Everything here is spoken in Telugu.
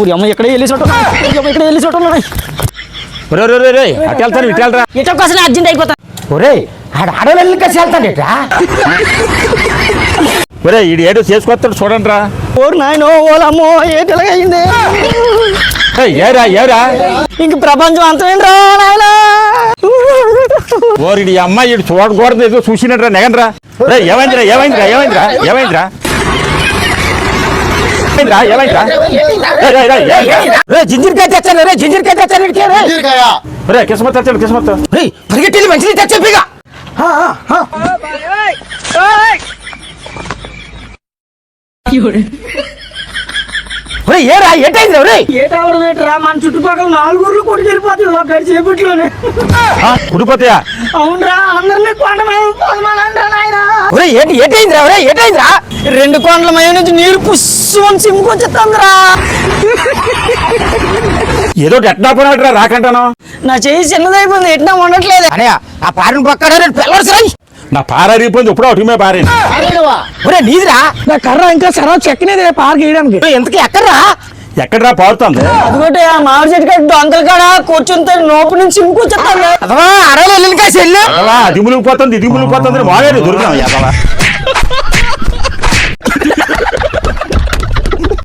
ఊరి అమ్మ ఎక్కడ వెళ్ళి చోట ఇక్కడ వెళ్ళి చోట అటు వెళ్తాను ఇటు వెళ్తారా ఎటో కోసం అర్జెంట్ అయిపోతా ఒరే ఆడవాళ్ళు కలిసి వెళ్తాడేట్రా ఒరే ఈడు ఏదో చేసుకొస్తాడు చూడండి రా ఓరు నాయనో ఓలమ్మో ఏంటి ఇలాగైంది ఏరా ఇంక ప్రపంచం అంతమేంట్రా నాయన ఓరి అమ్మాయి ఇటు చూడకూడదు ఏదో చూసినట్రా నెగనరా ఏమైందిరా జింజీర్కాయ తెచ్చాను రే జింజీర్కాయ తెచ్చాను రే కిస్మత్ తెచ్చాను కిస్మత్ పరిగెట్టి మంచిది తెచ్చా ఏరా ఏటైంది రే ఏటవడమేట్రా మన చుట్టుపక్కల 4 ఊర్లు కొట్టి వెళ్ళిపోతుంది ఒక చేపట్లోనే కుడిపోతాయా అవునరా అందరినీ కొండమేరా ఏటైందిరా 2 కొండల మధ్య నుంచి నీరు పుష్పం సింకొచ్చేస్తుందిరా ఏదో ఎట్లా పోనాడురా రాకంటాను నా చేయి చిన్నదైపోయింది ఎట్లా ఉండట్లేదు అనే ఆ పారిన పక్కన పిల్లలు నా పారైపోయింది ఇప్పుడు ఒకటి పారే నీదిరా నా కర్ర ఇంకా సరవ చెక్కనేది పార్క్ వేయడానికి ఎంతకి ఎక్కడరా పారుతుంది అదిగోటే ఆ మామిడి చెట్టు కాడ దొంగల కాడ కూర్చుంటే నోపు నుంచి సింకొచ్చేస్తాను అడవులు వెళ్ళినకా చెల్లు అది మునిగిపోతుంది ఇది మునిగిపోతుంది మావేరు దొరికాం